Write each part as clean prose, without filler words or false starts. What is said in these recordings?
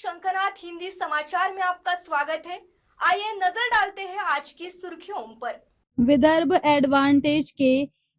शंखनाथ हिंदी समाचार में आपका स्वागत है। आइए नजर डालते हैं आज की सुर्खियों पर। विदर्भ एडवांटेज के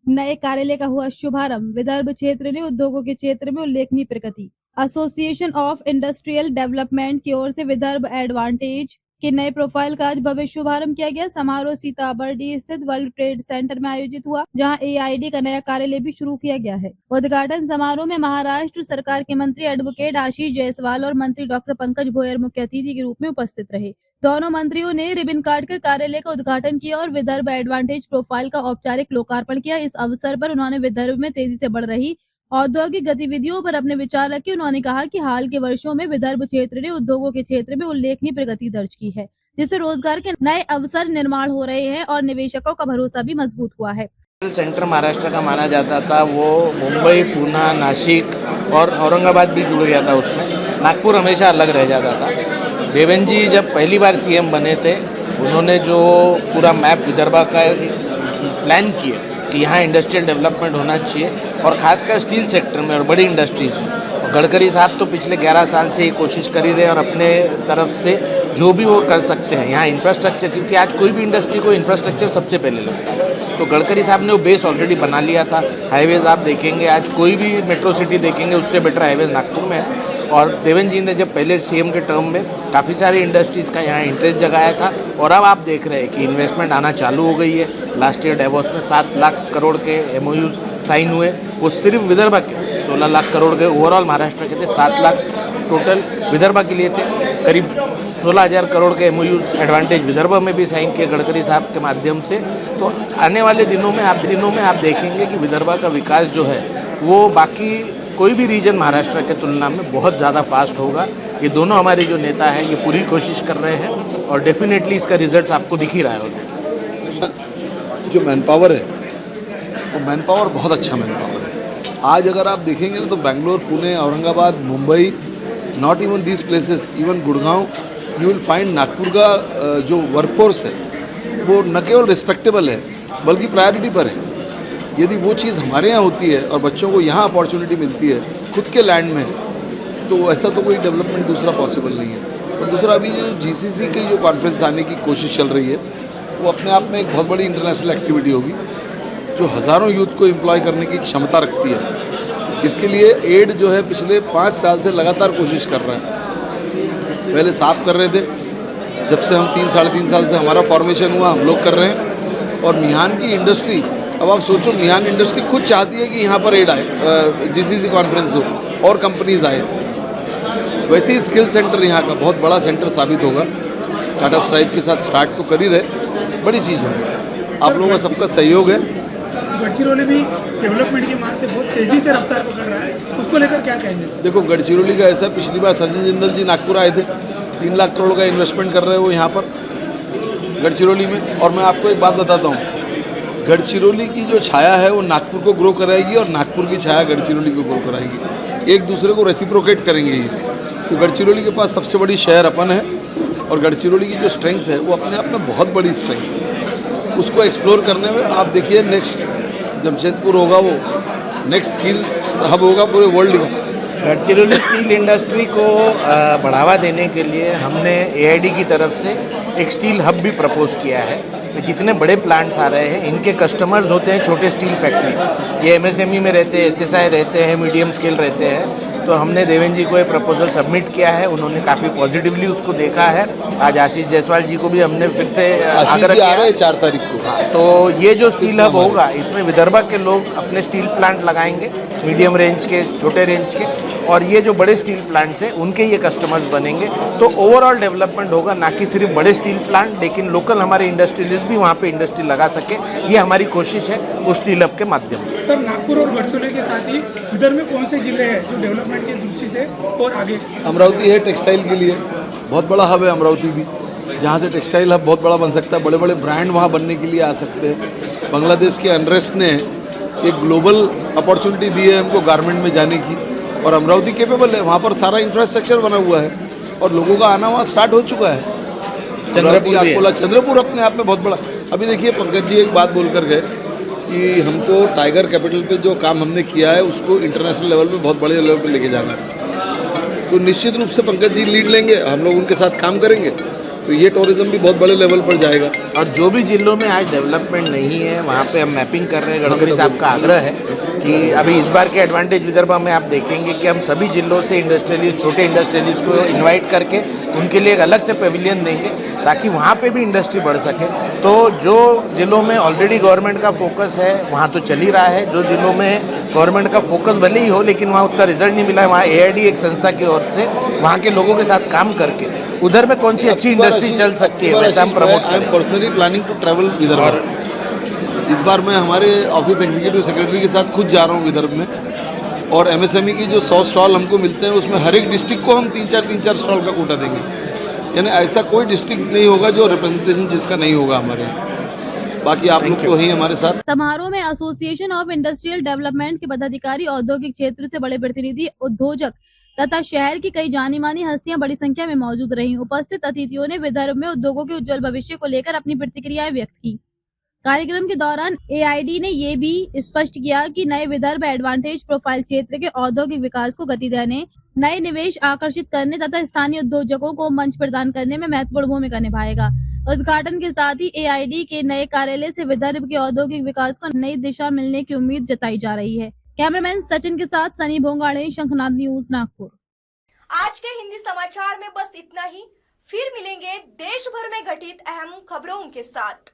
नए कार्यालय का हुआ शुभारंभ। विदर्भ क्षेत्र ने उद्योगों के क्षेत्र में उल्लेखनीय प्रगति। एसोसिएशन ऑफ इंडस्ट्रियल डेवलपमेंट की ओर से विदर्भ एडवांटेज के नए प्रोफाइल का आज भव्य शुभारंभ किया गया। समारोह सीताबर्डी स्थित वर्ल्ड ट्रेड सेंटर में आयोजित हुआ, जहां एआईडी का नया कार्यालय भी शुरू किया गया है। उद्घाटन समारोह में महाराष्ट्र सरकार के मंत्री एडवोकेट आशीष जायसवाल और मंत्री डॉक्टर पंकज भोयर मुख्य अतिथि के रूप में उपस्थित रहे। दोनों मंत्रियों ने रिबन काटकर कार्यालय का उद्घाटन किया और विदर्भ एडवांटेज प्रोफाइल का औपचारिक लोकार्पण किया। इस अवसर पर उन्होंने विदर्भ में तेजी से बढ़ रही औद्योगिक गतिविधियों पर अपने विचार रखे। उन्होंने कहा कि हाल के वर्षों में विदर्भ क्षेत्र ने उद्योगों के क्षेत्र में उल्लेखनीय प्रगति दर्ज की है, जिससे रोजगार के नए अवसर निर्माण हो रहे हैं और निवेशकों का भरोसा भी मजबूत हुआ है। सेंटर महाराष्ट्र का माना जाता था, वो मुंबई, पूना, नासिक और औरंगाबाद भी जुड़ गया था उसमें। नागपुर हमेशा अलग रह जाता था। देवेंद्र जी जब पहली बार सीएम बने थे, उन्होंने जो पूरा मैप विदर्भ का प्लान किया कि यहाँ इंडस्ट्रियल डेवलपमेंट होना चाहिए और खासकर स्टील सेक्टर में और बड़ी इंडस्ट्रीज़ में। गडकरी साहब तो पिछले 11 साल से ये कोशिश कर ही रहे और अपने तरफ से जो भी वो कर सकते हैं यहाँ इंफ्रास्ट्रक्चर, क्योंकि आज कोई भी इंडस्ट्री को इंफ्रास्ट्रक्चर सबसे पहले लगता है। तो गडकरी साहब ने वो बेस ऑलरेडी बना लिया था। हाईवेज़ आप देखेंगे, आज कोई भी मेट्रो सिटी देखेंगे उससे बेटर हाईवेज़ नागपुर में है। और देवेंद्र जी ने जब पहले सीएम के टर्म में काफ़ी सारी इंडस्ट्रीज़ का यहाँ इंटरेस्ट जगाया था और अब आप देख रहे हैं कि इन्वेस्टमेंट आना चालू हो गई है। लास्ट ईयर डेवोस में 7 लाख करोड़ के एमओयूज साइन हुए, वो सिर्फ विदर्भ के 16 लाख करोड़ के ओवरऑल महाराष्ट्र के थे, 7 लाख टोटल विदर्भ के लिए थे। करीब 16,000 करोड़ के एमओयूज एडवांटेज विदर्भ में भी साइन किए गडकरी साहब के माध्यम से। तो आने वाले दिनों में आप देखेंगे कि विदर्भ का विकास जो है वो बाकी कोई भी रीजन महाराष्ट्र के तुलना में बहुत ज़्यादा फास्ट होगा। ये दोनों हमारे जो नेता हैं ये पूरी कोशिश कर रहे हैं और डेफिनेटली इसका रिजल्ट आपको दिख ही रहा है। जो मैन पावर है वो मैन पावर बहुत अच्छा मैन पावर है। आज अगर आप देखेंगे ना तो Bangalore, Pune, Aurangabad, Mumbai, not even these places, even Gurgaon, you will find Nagpur का जो वर्कफोर्स है वो न केवल रिस्पेक्टेबल है बल्कि प्रायोरिटी पर है। यदि वो चीज़ हमारे यहाँ होती है और बच्चों को यहाँ अपॉर्चुनिटी मिलती है खुद के लैंड में, तो ऐसा तो कोई डेवलपमेंट दूसरा पॉसिबल नहीं है। और दूसरा, अभी जो जीसीसी की जो कॉन्फ्रेंस आने की कोशिश चल रही है वो अपने आप में एक बहुत बड़ी इंटरनेशनल एक्टिविटी होगी जो हज़ारों यूथ को एम्प्लॉय करने की क्षमता रखती है। इसके लिए एड जो है पिछले 5 साल से लगातार कोशिश कर रहा है। पहले साफ कर रहे थे, जब से हम 3-3.5 साल से हमारा फॉर्मेशन हुआ हम लोग कर रहे हैं। और मिहान की इंडस्ट्री, अब आप सोचो, मिहान इंडस्ट्री खुद चाहती है कि यहाँ पर एड आए, जीसीसी कॉन्फ्रेंस हो और कंपनीज आए। वैसे ही स्किल सेंटर यहाँ का बहुत बड़ा सेंटर साबित होगा। टाटा स्ट्राइप के साथ स्टार्ट तो कर ही रहे, बड़ी चीज़ होगी। आप लोगों का सबका सहयोग है। गढ़चिरौली भी डेवलपमेंट की मांग से बहुत तेज़ी से रफ्तार पकड़ रहा है, उसको लेकर क्या कहेंगे? देखो, गढ़चिरौली का ऐसा, पिछली बार सचिन जिंदल जी नागपुर आए थे, 3 लाख करोड़ का इन्वेस्टमेंट कर रहे हो यहाँ पर गढ़चिरौली में। और मैं आपको एक बात बताता हूँ, गढ़चिरौली की जो छाया है वो नागपुर को ग्रो कराएगी और नागपुर की छाया गढ़चिरौली को ग्रो कराएगी। एक दूसरे को रेसिप्रोकेट करेंगे ये। तो गढ़चिरौली के पास सबसे बड़ी शहर अपन है और गढ़चिरौली की जो स्ट्रेंथ है वो अपने आप में बहुत बड़ी स्ट्रेंथ है। उसको एक्सप्लोर करने में आप देखिए, नेक्स्ट जमशेदपुर होगा, वो नेक्स्ट स्किल हब होगा पूरे वर्ल्ड का। गढ़चिरौली स्टील इंडस्ट्री को बढ़ावा देने के लिए हमने एआईडी की तरफ से एक स्टील हब भी प्रपोज किया है। जितने बड़े प्लांट्स आ रहे हैं इनके कस्टमर्स होते हैं छोटे स्टील फैक्ट्री, ये एमएसएमई में रहते हैं, एसएसआई रहते हैं, मीडियम स्केल रहते हैं। तो हमने देवेंद्र जी को एक प्रपोजल सबमिट किया है, उन्होंने काफ़ी पॉजिटिवली उसको देखा है। आज आशीष जायसवाल जी को भी हमने फिर से आग्रह किया है 4 तारीख को। तो ये जो स्टील हब होगा इसमें विदर्भ के लोग अपने स्टील प्लांट लगाएंगे, मीडियम रेंज के, छोटे रेंज के, और ये जो बड़े स्टील प्लांट्स हैं उनके ये कस्टमर्स बनेंगे। तो ओवरऑल डेवलपमेंट होगा, ना कि सिर्फ बड़े स्टील प्लांट, लेकिन लोकल हमारे इंडस्ट्रियलिस्ट भी वहाँ पे इंडस्ट्री लगा सके। ये हमारी कोशिश है उस स्टील हब के माध्यम से। सर, नागपुर और गढ़चिरौली के साथ ही विदर्भ में कौन से जिले हैं जो डेवलपमेंट की दृष्टि से और आगे? अमरावती है टेक्सटाइल के लिए, बहुत बड़ा हब है अमरावती भी, जहाँ से टेक्सटाइल हब बहुत बड़ा बन सकता है। बड़े बड़े ब्रांड वहाँ बनने के लिए आ सकते हैं। बांग्लादेश के अनरेस्ट ने एक ग्लोबल अपॉर्चुनिटी दी है हमको गारमेंट में जाने की, और अमरावती केपेबल है। वहाँ पर सारा इंफ्रास्ट्रक्चर बना हुआ है और लोगों का आना वहाँ स्टार्ट हो चुका है। चंद्रपुर अपने आप में बहुत बड़ा। अभी देखिए, पंकज जी एक बात बोल कर गए कि हमको टाइगर कैपिटल पे जो काम हमने किया है उसको इंटरनेशनल लेवल पे बहुत बड़े लेवल पे लेके जाना है। तो निश्चित रूप से पंकज जी लीड लेंगे, हम लोग उनके साथ काम करेंगे, तो ये टूरिज्म भी बहुत बड़े लेवल पर जाएगा। और जो भी जिलों में आज डेवलपमेंट नहीं है वहाँ पे हम मैपिंग कर रहे हैं। गडकरी साहब का आग्रह है कि अभी इस बार के एडवांटेज विदर्भ में आप देखेंगे कि हम सभी जिलों से इंडस्ट्रियलिस्ट, छोटे इंडस्ट्रियलिस्ट को इनवाइट करके उनके लिए एक अलग से पेविलियन देंगे ताकि वहाँ पे भी इंडस्ट्री बढ़ सके। तो जो जिलों में ऑलरेडी गवर्नमेंट का फोकस है वहाँ तो चल ही रहा है, जो जिलों में गवर्नमेंट का फोकस भले ही हो लेकिन वहाँ उतना रिजल्ट नहीं मिला है, वहाँ AID एक संस्था की ओर से वहाँ के लोगों के साथ काम करके उधर में कौन सी अच्छी इंडस्ट्री चल सकती है वैसा हम promote I am personally planning to travel Vidarbha. इस बार मैं हमारे ऑफिस एग्जीक्यूटिव सेक्रेटरी के साथ खुद जा रहा हूँ विदर्भ में, और MSME की जो 100 स्टॉल हमको मिलते हैं उसमें हर एक डिस्ट्रिक्ट को हम 3-4 स्टॉल का कोटा देंगे। यानी ऐसा कोई डिस्ट्रिक्ट नहीं होगा जो रिप्रेजेंटेशन जिसका नहीं होगा हमारे यहाँ। बाकी आप लोग तो हैं हमारे साथ। समारोह में एसोसिएशन ऑफ इंडस्ट्रियल डेवलपमेंट के पदाधिकारी, औद्योगिक क्षेत्र से बड़े प्रतिनिधि, उद्योजक तथा शहर की कई जानी मानी हस्तियां बड़ी संख्या में मौजूद रहीं। उपस्थित अतिथियों ने विदर्भ में उद्योगों के उज्जवल भविष्य को लेकर अपनी प्रतिक्रियाएं व्यक्त की। कार्यक्रम के दौरान AID ने ये भी स्पष्ट किया कि नए विदर्भ एडवांटेज प्रोफाइल क्षेत्र के औद्योगिक विकास को गति देने, नए निवेश आकर्षित करने तथा स्थानीय उद्योजकों को मंच प्रदान करने में महत्वपूर्ण भूमिका निभाएगा। उद्घाटन के साथ ही AID के नए कार्यालय से विदर्भ के औद्योगिक विकास को नई दिशा मिलने की उम्मीद जताई जा रही है। कैमरामैन सचिन के साथ सनी भोंगाड़े, शंखनाद न्यूज, नागपुर। आज के हिंदी समाचार में बस इतना ही। फिर मिलेंगे देश भर में घटित अहम खबरों के साथ।